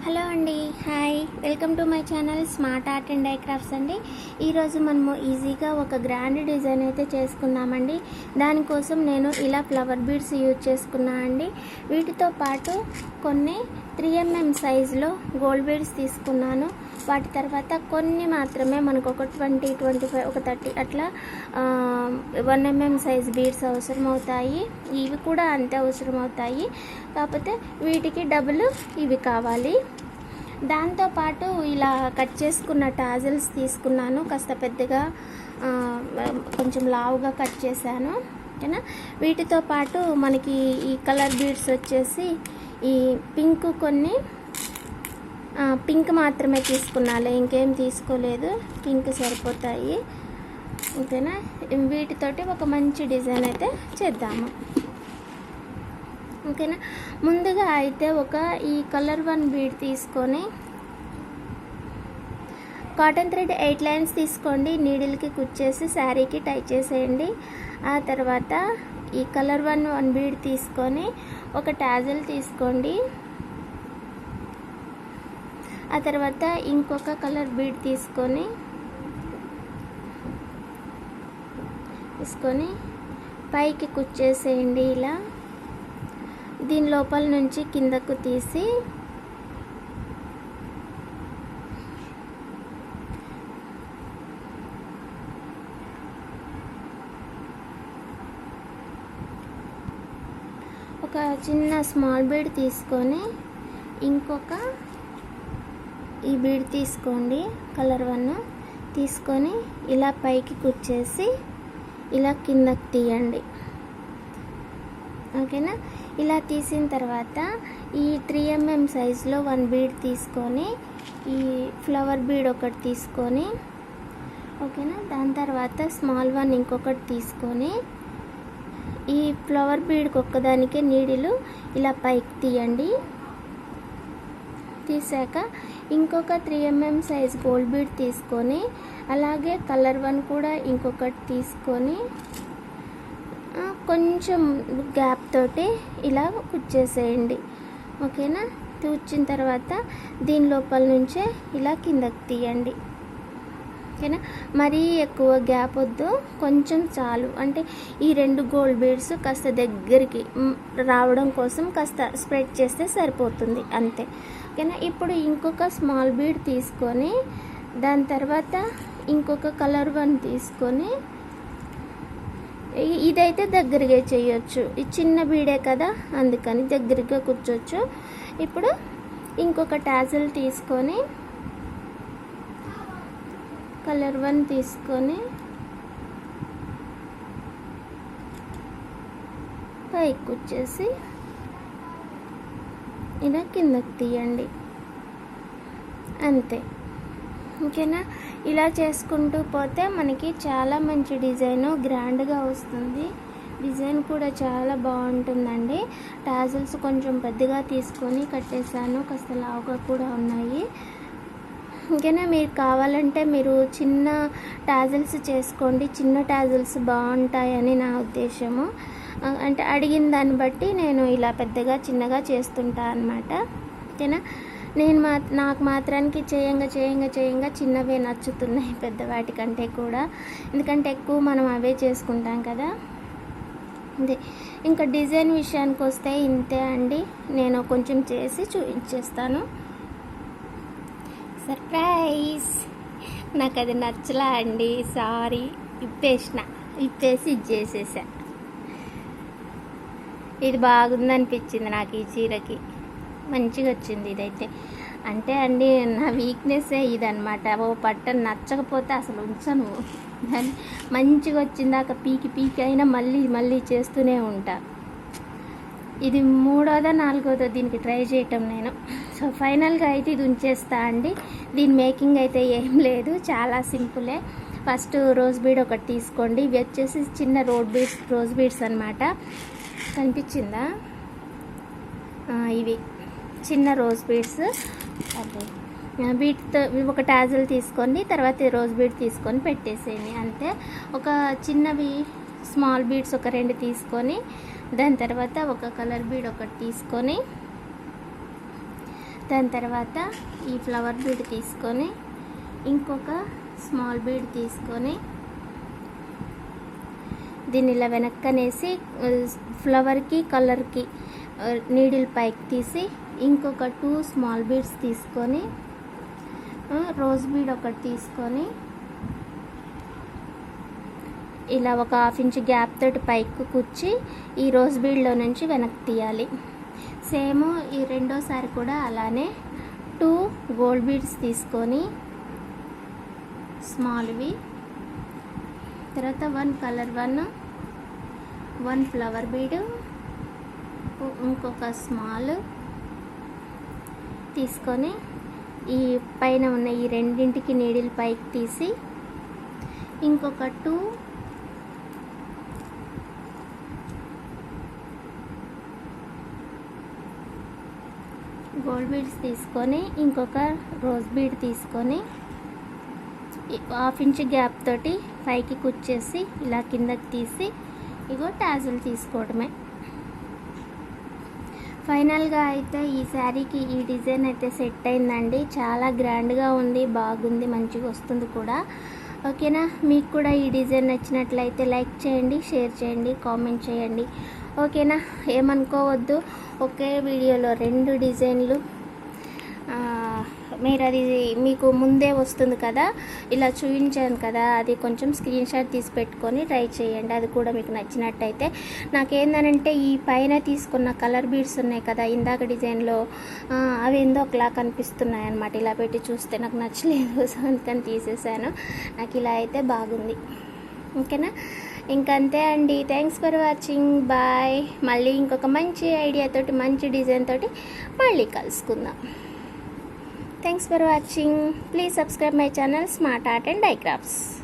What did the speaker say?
Hello అండి, hi, welcome to my channel smart art and dye crafts అండి. ఈరోజు మనము ఈజీగా ఒక గ్రాండ్ డిజైన్ అయితే చేసుకుందామండి. దానికోసం నేను ఇలా ఫ్లవర్ బీడ్స్ యూజ్ చేసుకున్నా అండి. వీటితో పాటు కొన్ని 3mm సైజులో గోల్డ్ బీడ్స్ తీసుకున్నాను. వాటి తర్వాత కొన్ని మాత్రమే మనకు ఒక 20, 25, ఒక 30 అట్లా 1mm సైజ్ బీడ్స్ అవసరం అవుతాయి. ఇవి కూడా అంతే అవసరం అవుతాయి, కాకపోతే వీటికి డబుల్ ఇవి కావాలి. దాంతోపాటు ఇలా కట్ చేసుకున్న టాజిల్స్ తీసుకున్నాను. కాస్త పెద్దగా కొంచెం లావుగా కట్ చేశాను, ఓకేనా. వీటితో పాటు మనకి ఈ కలర్ బీడ్స్ వచ్చేసి ఈ పింక్ మాత్రమే తీసుకున్నాను, ఇంకేం తీసుకోలేదు. పింక్ సరిపోతాయి, ఓకేనా. వీటితోటి ఒక మంచి డిజైన్ అయితే చేద్దాము, ఓకేనా. ముందుగా అయితే ఈ కలర్ 1 బీడ్ తీసుకొని కాటన్ థ్రెడ్ 8 లైన్స్ తీసుకోండి. నీడిల్కి కుచ్చేసి శారీకి టై చేసేయండి. ఆ తర్వాత ఈ కలర్ 1 బీడ్ తీసుకొని ఒక టాజిల్ తీసుకోండి. ఆ తర్వాత ఇంకొక కలర్ బీడ్ తీసుకొని పైకి కుచ్చేసేయండి. ఇలా దీని లోపల నుంచి కిందకు తీసి ఒక చిన్న స్మాల్ బీడ్ తీసుకొని ఇంకొక ఈ బీడ్ తీసుకోండి. కలర్ 1 తీసుకొని ఇలా పైకి కుచ్చేసి ఇలా కిందకి తీయండి, ఓకేనా. ఇలా తీసిన తర్వాత ఈ 3mm సైజులో 1 బీడ్ తీసుకొని ఈ ఫ్లవర్ బీడ్ ఒకటి తీసుకొని, ఓకేనా. దాని తర్వాత స్మాల్ 1 ఇంకొకటి తీసుకొని ఈ ఫ్లవర్ బీడ్కి ఒక్కదానికే నీడిలు ఇలా పైకి తీయండి. తీసాక ఇంకొక 3mm సైజ్ గోల్డ్ బీడ్ తీసుకొని అలాగే కలర్ 1 కూడా ఇంకొకటి తీసుకొని కొంచెం గ్యాప్ తోటి ఇలా కుచ్చేసేయండి, ఓకేనా. కుచ్చిన తర్వాత దీని లోపల నుంచే ఇలా కిందకి తీయండి, ఓకేనా. మరీ ఎక్కువ గ్యాప్ వద్దు, కొంచెం చాలు. అంటే ఈ 2 గోల్డ్ బీడ్స్ కాస్త దగ్గరికి రావడం కోసం కాస్త స్ప్రెడ్ చేస్తే సరిపోతుంది, అంతే, ఓకేనా. ఇప్పుడు ఇంకొక స్మాల్ బీడ్ తీసుకొని దాని తర్వాత ఇంకొక కలర్ 1 తీసుకొని ఇదైతే దగ్గరగా చేయొచ్చు, ఈ చిన్న బీడే కదా అందుకని దగ్గరగా కూర్చోవచ్చు. ఇప్పుడు ఇంకొక టాజిల్ తీసుకొని కలర్ 1 తీసుకొని పైకి కుచ్చేసి ఇలా కిందకి తీయండి, అంతే, ఓకేనా. ఇలా చేసుకుంటూ పోతే మనకి చాలా మంచి డిజైన్ గ్రాండ్గా వస్తుంది. డిజైన్ కూడా చాలా బాగుంటుందండి. టాజిల్స్ కొంచెం పెద్దగా తీసుకొని కట్టేశాను, కాస్త లావుగా కూడా ఉన్నాయి, ఓకేనా. మీరు కావాలంటే మీరు చిన్న టాజిల్స్ చేసుకోండి, చిన్న టాజిల్స్ బాగుంటాయని నా ఉద్దేశము. అంటే అడిగిన దాన్ని బట్టి నేను ఇలా పెద్దగా చిన్నగా చేస్తుంటా అన్నమాట, ఓకేనా. నాకు మాత్రానికి చేయంగా చిన్నవే నచ్చుతున్నాయి పెద్దవాటి కంటే కూడా, ఎందుకంటే ఎక్కువ మనం అవే చేసుకుంటాం కదా. అదే ఇంకా డిజైన్ విషయానికి వస్తే ఇంతే అండి. నేను కొంచెం చేసి చూపించేస్తాను. సర్ప్రైజ్, నాకు అది నచ్చలా అండి, సారీ. ఇప్పేసి ఇది చేసేసా. ఇది బాగుందనిపించింది నాకు, ఈ చీరకి మంచిగా వచ్చింది ఇదైతే. అంటే అండి నా వీక్నెస్సే ఇదనమాట. ఓ పట్టను నచ్చకపోతే అసలు ఉంచను, దాన్ని మంచిగా వచ్చిందాక పీకి అయినా మళ్ళీ చేస్తూనే ఉంటా. ఇది 3వ 4వ దీనికి ట్రై చేయటం నేను. సో ఫైనల్గా అయితే ఇది ఉంచేస్తా అండి. దీని మేకింగ్ అయితే ఏం లేదు, చాలా సింపులే. ఫస్ట్ రోజ్ బీడ్ ఒకటి తీసుకోండి. ఇవి వచ్చేసి చిన్న రోజ్ బీడ్స్ అనమాట. కనిపించిందా? ఇవి చిన్న రోజ్ బీడ్స్. అదే వీటితో ఒక టాజిల్ తీసుకోండి, తర్వాత రోజ్ బీడ్ తీసుకొని పెట్టేసేయండి, అంతే. ఒక చిన్నవి స్మాల్ బీడ్స్ ఒక 2 తీసుకొని దాని తర్వాత ఒక కలర్ బీడ్ ఒకటి తీసుకొని దాని తర్వాత ఈ ఫ్లవర్ బీడ్ తీసుకొని ఇంకొక స్మాల్ బీడ్ తీసుకొని దీన్ని ఇలా వెనక్కనేసి ఫ్లవర్కి కలర్కి నీడిల్ పైకి తీసి ఇంకొక 2 స్మాల్ బీడ్స్ తీసుకొని రోజ్ బీడ్ ఒకటి తీసుకొని ఇలా ఒక 1/2 ఇంచ్ గ్యాప్ తోటి పైకి కుచ్చి ఈ రోజ్ బీడ్లో నుంచి వెనక్కి తీయాలి. సేమ్ ఈ రెండోసారి కూడా అలానే 2 గోల్డ్ బీడ్స్ తీసుకొని స్మాల్వి, తర్వాత 1 కలర్ 1 ఫ్లవర్ బీడ్, ఇంకొక స్మాల్ తీసుకొని ఈ పైన ఉన్న ఈ రెండింటికి నీడిల్ పైకి తీసి ఇంకొక 2 గోల్డ్ బీడ్స్ తీసుకొని ఇంకొక రోజ్ బీడ్ తీసుకొని 1/2 ఇంచ్ గ్యాప్ తోటి పైకి కుచ్చేసి ఇలా కిందకి తీసి ఇగో టాజిల్ తీసుకోవడమే. ఫైనల్గా అయితే ఈ శారీకి ఈ డిజైన్ అయితే సెట్ అయిందండి. చాలా గ్రాండ్గా ఉంది, బాగుంది, మంచిగా వస్తుంది కూడా. ఓకేనా, మీకు కూడా ఈ డిజైన్ నచ్చినట్లయితే లైక్ చేయండి, షేర్ చేయండి, కామెంట్ చేయండి. ఓకేనా, ఏమనుకోవద్దు, ఒకే వీడియోలో 2 డిజైన్లు మీరు అది మీకు ముందే వస్తుంది కదా, ఇలా చూపించాను కదా, అది కొంచెం స్క్రీన్ షాట్ తీసి పెట్టుకొని ట్రై చేయండి. అది కూడా మీకు నచ్చినట్టయితే. నాకేందనంటే ఈ పైన తీసుకున్న కలర్ బీడ్స్ ఉన్నాయి కదా ఇందాక డిజైన్లో, అవి ఏందో ఒకలా కనిపిస్తున్నాయి అన్నమాట. ఇలా పెట్టి చూస్తే నాకు నచ్చలేదు, సో అందుకని తీసేసాను. నాకు ఇలా అయితే బాగుంది. ఓకేనా, ఇంకంతే అండి. Thanks for watching, bye. మళ్ళీ ఇంకొక మంచి ఐడియాతోటి, మంచి డిజైన్ తోటి మళ్ళీ కలుసుకుందాం. Thanks for watching. Please subscribe my channel Smart Art and Die Crafts.